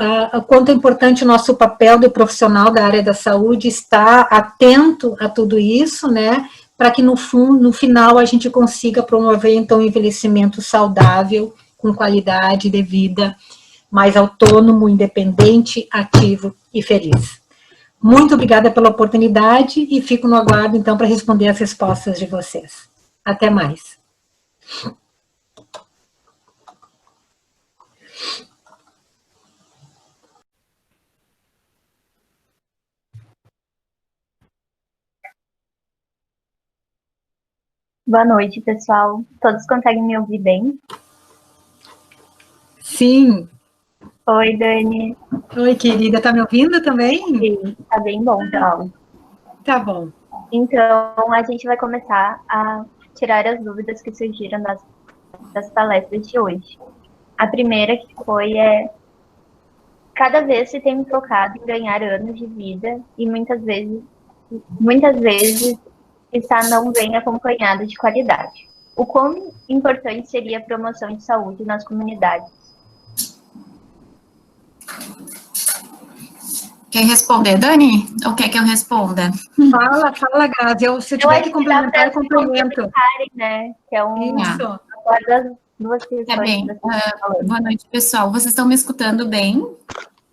quanto é importante o nosso papel de profissional da área da saúde estar atento a tudo isso, né, para que no final a gente consiga promover, então, um envelhecimento saudável, com qualidade de vida, mais autônomo, independente, ativo e feliz. Muito obrigada pela oportunidade e fico no aguardo, então, para responder as respostas de vocês. Até mais. Boa noite, pessoal. Todos conseguem me ouvir bem? Sim. Oi, Dani. Oi, querida. Tá me ouvindo também? Sim, tá bem bom, então. Tá bom. Então, a gente vai começar a tirar as dúvidas que surgiram das palestras de hoje. A primeira que foi cada vez se tem focado em ganhar anos de vida e muitas vezes está não bem acompanhado de qualidade. O quão importante seria a promoção de saúde nas comunidades? Quer responder, Dani? Ou quer que eu responda? Fala, Grazi. Se eu tiver que complementar, eu complemento. Né? Que é Isso. das duas questões. Tá bem. Boa noite, pessoal. Vocês estão me escutando bem?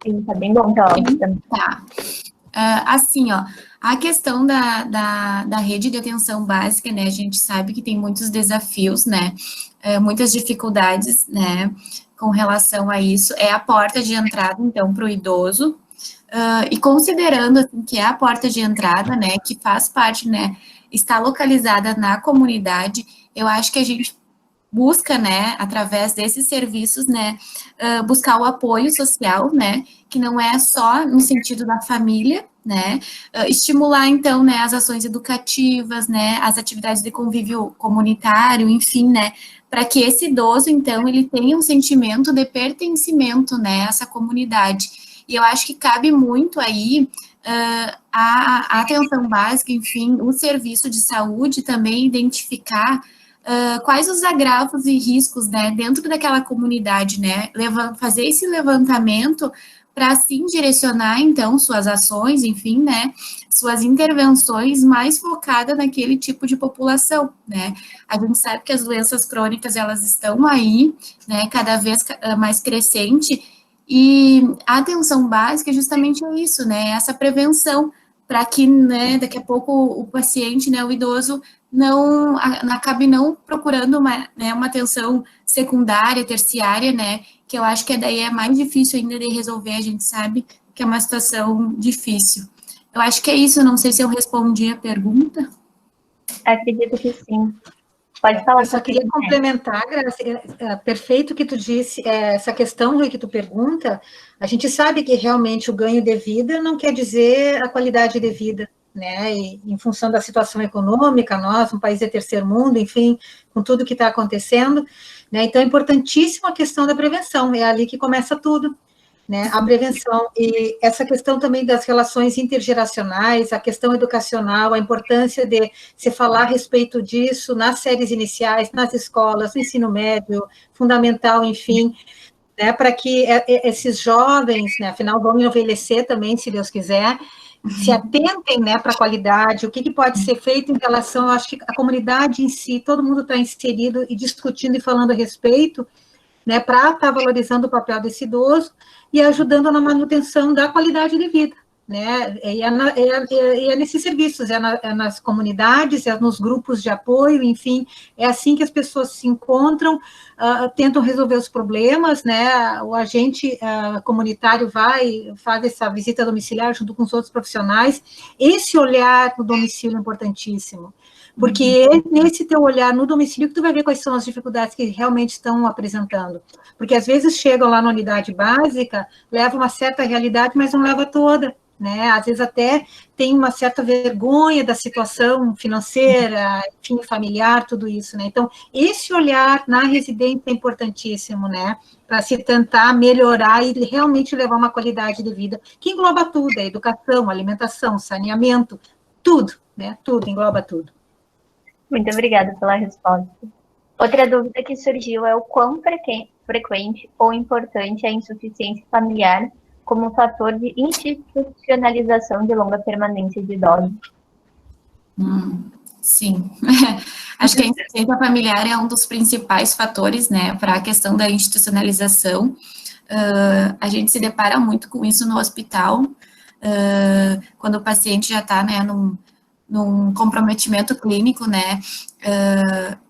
Sim, tá bem bom, então. Tá. Assim, ó, a questão da rede de atenção básica, né, a gente sabe que tem muitos desafios, né, muitas dificuldades, né, com relação a isso, é a porta de entrada, então, para o idoso, e considerando, assim, que é a porta de entrada, né, que faz parte, né, está localizada na comunidade, eu acho que a gente busca, né, através desses serviços, né, buscar o apoio social, né, que não é só no sentido da família, né, estimular, então, né, as ações educativas, né, as atividades de convívio comunitário, enfim, né, para que esse idoso, então, ele tenha um sentimento de pertencimento, né, a essa comunidade. E eu acho que cabe muito aí a atenção básica, enfim, o serviço de saúde também identificar quais os agravos e riscos, né, dentro daquela comunidade, né, fazer esse levantamento para, assim, direcionar, então, suas ações, enfim, né, suas intervenções mais focadas naquele tipo de população, né. A gente sabe que as doenças crônicas, elas estão aí, né, cada vez mais crescente, e a atenção básica é justamente isso, né, essa prevenção, para que, né, daqui a pouco o paciente, né, o idoso, não acabe não procurando uma atenção secundária, terciária, né, que eu acho que daí é mais difícil ainda de resolver, a gente sabe que é uma situação difícil. Eu acho que é isso, não sei se eu respondi a pergunta. Acredito que sim. Pode falar. Eu só queria complementar, Grazi, perfeito o que tu disse, essa questão que tu pergunta, a gente sabe que realmente o ganho de vida não quer dizer a qualidade de vida, né, e, em função da situação econômica, nós, um país de terceiro mundo, enfim, com tudo que está acontecendo, né, então é importantíssima a questão da prevenção, é ali que começa tudo, né, a prevenção, e essa questão também das relações intergeracionais, a questão educacional, a importância de se falar a respeito disso nas séries iniciais, nas escolas, no ensino médio, fundamental, enfim, né, para que esses jovens, né, afinal vão envelhecer também, se Deus quiser, se atentem, né, para a qualidade, o que pode ser feito em relação, eu acho que a comunidade em si, todo mundo está inserido e discutindo e falando a respeito, né, para estar valorizando o papel desse idoso e ajudando na manutenção da qualidade de vida, né, é nesses serviços, nas comunidades, é nos grupos de apoio, enfim, é assim que as pessoas se encontram, tentam resolver os problemas, né, o agente comunitário faz essa visita domiciliar junto com os outros profissionais, esse olhar no domicílio é importantíssimo, porque é nesse teu olhar no domicílio que tu vai ver quais são as dificuldades que realmente estão apresentando, porque às vezes chegam lá na unidade básica, leva uma certa realidade, mas não leva toda, né, às vezes até tem uma certa vergonha da situação financeira, enfim, familiar, tudo isso, né, então, esse olhar na residência é importantíssimo, né, para se tentar melhorar e realmente levar uma qualidade de vida, que engloba tudo, a educação, alimentação, saneamento, tudo, né, tudo, engloba tudo. Muito obrigada pela resposta. Outra dúvida que surgiu é o quão frequente ou importante é a insuficiência familiar como fator de institucionalização de longa permanência de idosos. Sim, acho que a insuficiência familiar é um dos principais fatores, né, para a questão da institucionalização. A gente se depara muito com isso no hospital, quando o paciente já está, né, num comprometimento clínico, né,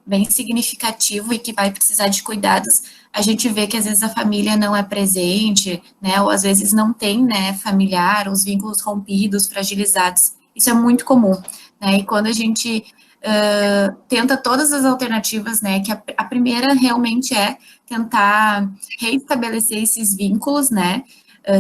bem significativo e que vai precisar de cuidados, a gente vê que às vezes a família não é presente, né, ou às vezes não tem, né, familiar, os vínculos rompidos, fragilizados, isso é muito comum, né, e quando a gente tenta todas as alternativas, né, que a primeira realmente é tentar reestabelecer esses vínculos, né,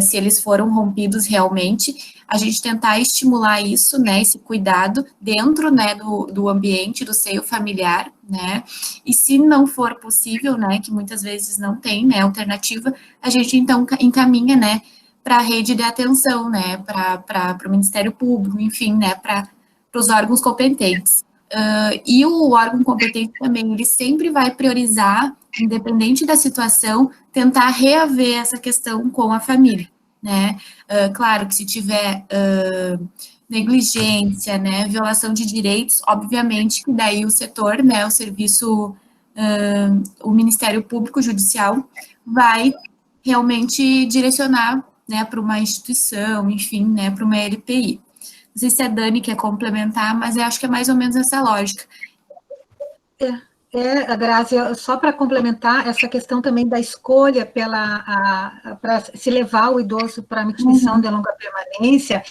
se eles foram rompidos realmente, a gente tentar estimular isso, né, esse cuidado dentro, né, do ambiente, do seio familiar, né, e se não for possível, né, que muitas vezes não tem, né, alternativa, a gente então encaminha, né, para a rede de atenção, né, para o Ministério Público, enfim, né, para os órgãos competentes. E o órgão competente também, ele sempre vai priorizar, independente da situação, tentar reaver essa questão com a família, né? Claro que se tiver negligência, né, violação de direitos, obviamente que daí o setor, né, o serviço, o Ministério Público Judicial vai realmente direcionar, né, para uma instituição, enfim, né, para uma LPI. Não sei se a Dani quer complementar, mas eu acho que é mais ou menos essa lógica. A Grazi, só para complementar, essa questão também da escolha para se levar o idoso para uma instituição de longa permanência,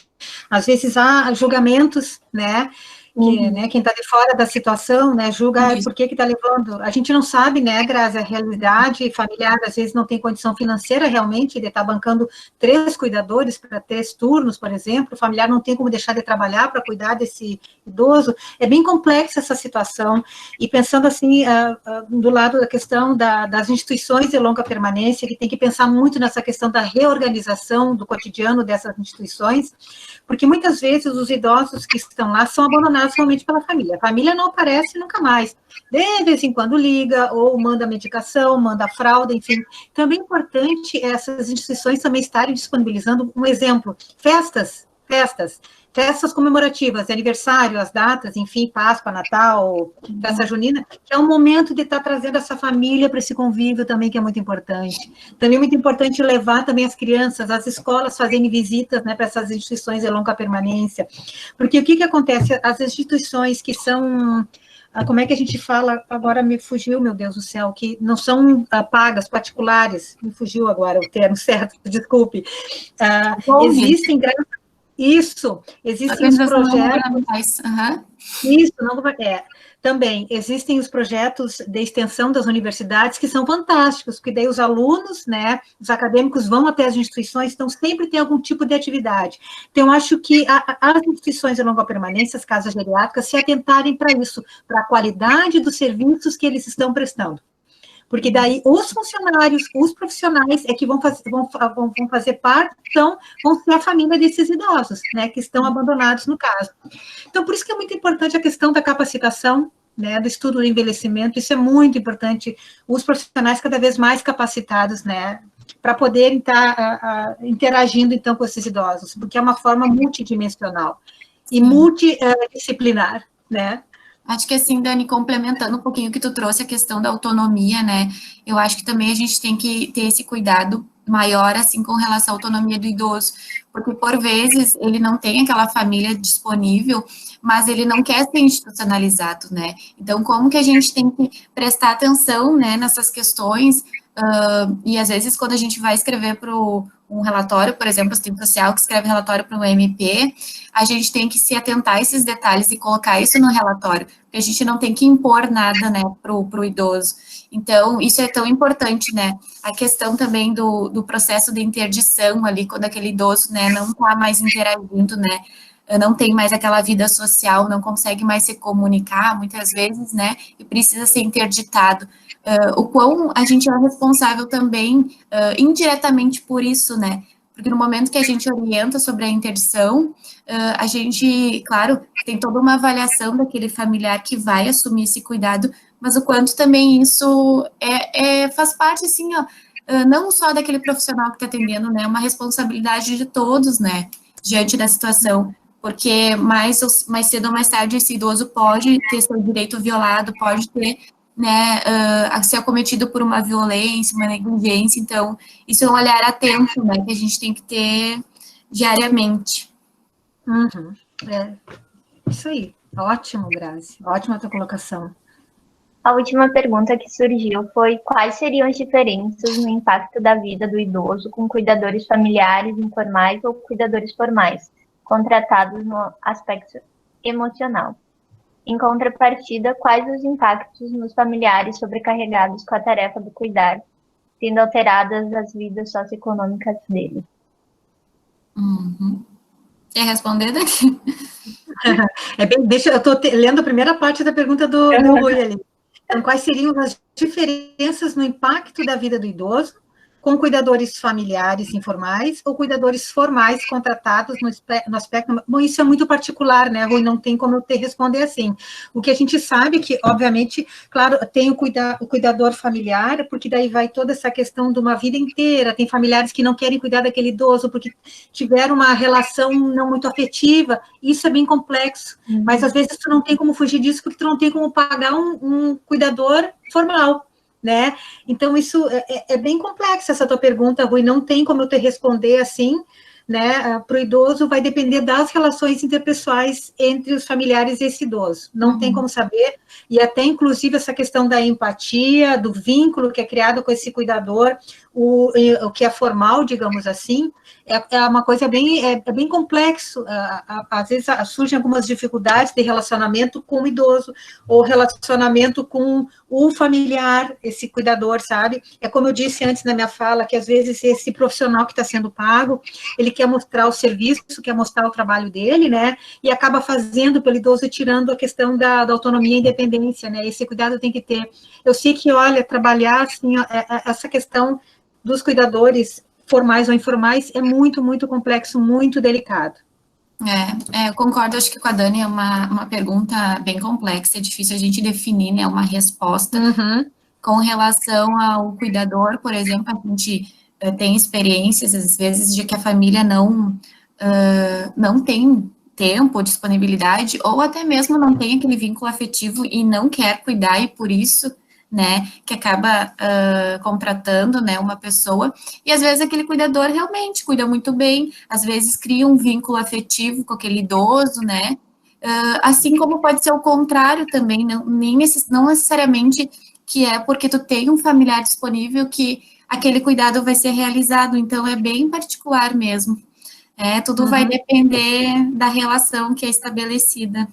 às vezes há julgamentos, né, que, né, quem está de fora da situação, né, julga por que está levando. A gente não sabe, né, Grazi, a realidade familiar, às vezes não tem condição financeira realmente de estar bancando 3 cuidadores para 3 turnos, por exemplo, o familiar não tem como deixar de trabalhar para cuidar desse idoso. É bem complexa essa situação, e pensando assim, do lado da questão das instituições de longa permanência, que tem que pensar muito nessa questão da reorganização do cotidiano dessas instituições, porque muitas vezes os idosos que estão lá são abandonados somente pela família. A família não aparece nunca mais. De vez em quando liga, ou manda medicação, manda fralda, enfim. Também é importante essas instituições também estarem disponibilizando, um exemplo, festas comemorativas, aniversário, as datas, enfim, Páscoa, Natal, festa junina, que é um momento de estar trazendo essa família para esse convívio também, que é muito importante. Também é muito importante levar também as crianças, as escolas fazerem visitas, né, para essas instituições de longa permanência, porque o que acontece? As instituições que são, como é que a gente fala, agora me fugiu, meu Deus do céu, que não são pagas, particulares, me fugiu agora o termo certo, desculpe, existem existem os projetos. Isso, também existem os projetos de extensão das universidades que são fantásticos, porque daí os alunos, né, os acadêmicos vão até as instituições, então sempre tem algum tipo de atividade. Então, eu acho que as instituições de longa permanência, as casas geriátricas, se atentarem para isso, para a qualidade dos serviços que eles estão prestando. Porque daí os funcionários, os profissionais é que vão fazer parte, então, vão ser a família desses idosos, né, que estão abandonados no caso. Então, por isso que é muito importante a questão da capacitação, né, do estudo do envelhecimento, isso é muito importante, os profissionais cada vez mais capacitados, né, para poderem estar interagindo, então, com esses idosos, porque é uma forma multidimensional e multidisciplinar, né? Acho que assim, Dani, complementando um pouquinho que tu trouxe a questão da autonomia, né? Eu acho que também a gente tem que ter esse cuidado maior, assim, com relação à autonomia do idoso, porque por vezes ele não tem aquela família disponível, mas ele não quer ser institucionalizado, né? Então, como que a gente tem que prestar atenção, né, nessas questões, e às vezes quando a gente vai escrever para um relatório, por exemplo, assistente social que escreve relatório para um MP, a gente tem que se atentar a esses detalhes e colocar isso no relatório, porque a gente não tem que impor nada, né, para o idoso. Então, isso é tão importante, né, a questão também do processo de interdição ali, quando aquele idoso, né, não está mais interagindo, né, não tem mais aquela vida social, não consegue mais se comunicar, muitas vezes, né, e precisa ser interditado. O quão a gente é responsável também, indiretamente por isso, né, porque no momento que a gente orienta sobre a interdição, a gente, claro, tem toda uma avaliação daquele familiar que vai assumir esse cuidado, mas o quanto também isso faz parte, assim, ó, não só daquele profissional que está atendendo, né, é uma responsabilidade de todos, né, diante da situação, porque mais cedo ou mais tarde esse idoso pode ter seu direito violado, pode ter, né, a ser acometido por uma violência, uma negligência, então, isso é um olhar atento, né, que a gente tem que ter diariamente. Uhum. Isso aí, ótimo, Grazi, ótima a tua colocação. A última pergunta que surgiu foi quais seriam as diferenças no impacto da vida do idoso com cuidadores familiares informais ou cuidadores formais, contratados no aspecto emocional. Em contrapartida, quais os impactos nos familiares sobrecarregados com a tarefa do cuidar, sendo alteradas as vidas socioeconômicas deles? Uhum. Quer responder, Dani? Eu estou lendo a primeira parte da pergunta do Rui ali. Então, quais seriam as diferenças no impacto da vida do idoso com cuidadores familiares informais ou cuidadores formais contratados no aspecto... Bom, isso é muito particular, né, Rui? Não tem como eu te responder assim. O que a gente sabe é que, obviamente, claro, tem o cuidador familiar, porque daí vai toda essa questão de uma vida inteira. Tem familiares que não querem cuidar daquele idoso porque tiveram uma relação não muito afetiva. Isso é bem complexo. Mas, às vezes, tu não tem como fugir disso porque tu não tem como pagar um cuidador formal, né? Então, isso é bem complexo, essa tua pergunta, Rui, não tem como eu te responder assim, né? Para o idoso vai depender das relações interpessoais entre os familiares e esse idoso, não tem como saber, e até, inclusive, essa questão da empatia, do vínculo que é criado com esse cuidador, o que é formal, digamos assim, é uma coisa bem complexo, às vezes surgem algumas dificuldades de relacionamento com o idoso, ou relacionamento com o familiar, esse cuidador, sabe? É como eu disse antes na minha fala, que às vezes esse profissional que está sendo pago, ele quer mostrar o serviço, quer mostrar o trabalho dele, né? E acaba fazendo pelo idoso e tirando a questão da autonomia e independência, né? Esse cuidado tem que ter. Eu sei que, olha, trabalhar, assim, essa questão dos cuidadores formais ou informais é muito, muito complexo, muito delicado. Eu concordo, acho que com a Dani é uma pergunta bem complexa, é difícil a gente definir, né, uma resposta. Com relação ao cuidador, por exemplo, a gente tem experiências, às vezes, de que a família não tem tempo, disponibilidade, ou até mesmo não tem aquele vínculo afetivo e não quer cuidar, e por isso, né, que acaba contratando, né, uma pessoa, e às vezes aquele cuidador realmente cuida muito bem, às vezes cria um vínculo afetivo com aquele idoso, né, assim como pode ser o contrário também, não necessariamente que é porque tu tem um familiar disponível que aquele cuidado vai ser realizado, então é bem particular mesmo. Tudo vai depender da relação que é estabelecida.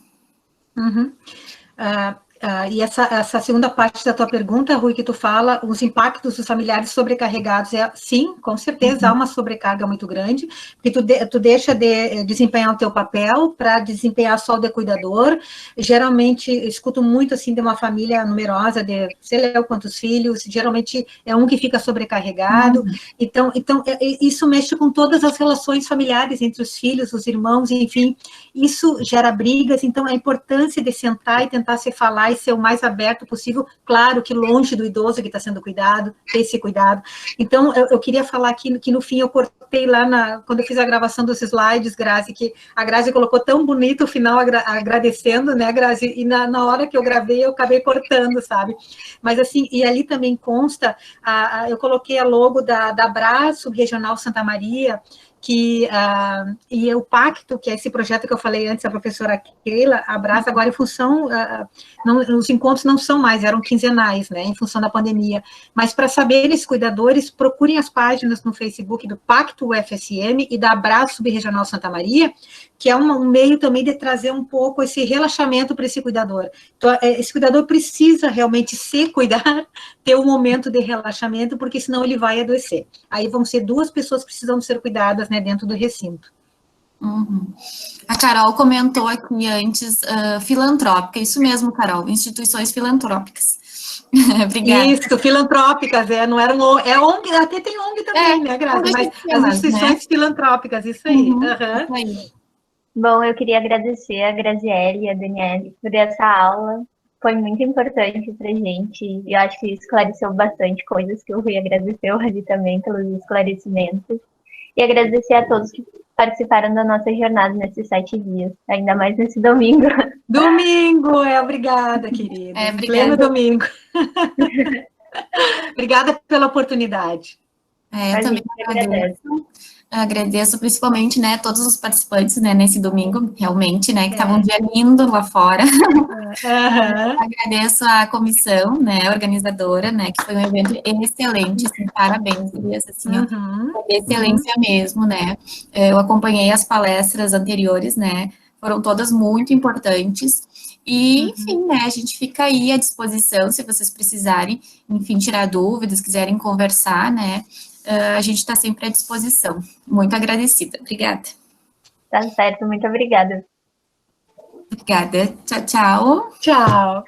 E essa segunda parte da tua pergunta, Rui, que tu fala, os impactos dos familiares sobrecarregados, sim, com certeza há uma sobrecarga muito grande, porque tu deixa de desempenhar o teu papel para desempenhar só o de cuidador. Geralmente, eu escuto muito, assim, de uma família numerosa, de sei lá quantos filhos, geralmente é um que fica sobrecarregado, então isso mexe com todas as relações familiares entre os filhos, os irmãos, enfim, isso gera brigas, então a importância de sentar e tentar se falar e ser o mais aberto possível, claro que longe do idoso que está sendo cuidado, ter esse cuidado. Então, eu queria falar aqui que no fim eu cortei lá, quando eu fiz a gravação dos slides, Grazi, que a Grazi colocou tão bonito o final, agradecendo, né, Grazi, e na hora que eu gravei, eu acabei cortando, sabe? Mas assim, e ali também consta, eu coloquei a logo da Abraço Regional Santa Maria, e o Pacto, que é esse projeto que eu falei antes, a professora Keila, abraça agora em função, os encontros não são mais, eram quinzenais, né, em função da pandemia, mas para saber esses cuidadores, procurem as páginas no Facebook do Pacto UFSM e da Abraço Regional Santa Maria, que é um meio também de trazer um pouco esse relaxamento para esse cuidador. Então, esse cuidador precisa realmente se cuidar, ter um momento de relaxamento, porque senão ele vai adoecer. Aí vão ser 2 pessoas precisando ser cuidadas, né, dentro do recinto. Uhum. A Carol comentou aqui antes, filantrópica, isso mesmo, Carol, instituições filantrópicas. Obrigada. Isso, filantrópicas, não era ONG, até tem ONG também, né, Grazi? Mas as instituições, né, filantrópicas, isso aí. Uhum, isso aí. Bom, eu queria agradecer a Graziele e a Daniele por essa aula. Foi muito importante para a gente. E eu acho que esclareceu bastante coisas que eu ia agradecer hoje também pelos esclarecimentos. E agradecer a todos que participaram da nossa jornada nesses 7 dias, ainda mais nesse domingo. Domingo, obrigada, querida. Obrigada. Pleno domingo. Obrigada pela oportunidade. Eu também agradeço principalmente, né, todos os participantes, né, nesse domingo, realmente, né, que estavam um dia lindo lá fora. Agradeço a comissão, né, organizadora, né, que foi um evento excelente, assim, parabéns, assim, excelência mesmo, né. Eu acompanhei as palestras anteriores, né, foram todas muito importantes. E, enfim, né, a gente fica aí à disposição, se vocês precisarem, enfim, tirar dúvidas, quiserem conversar, né, a gente está sempre à disposição. Muito agradecida. Obrigada. Tá certo, muito obrigada. Obrigada. Tchau, tchau. Tchau.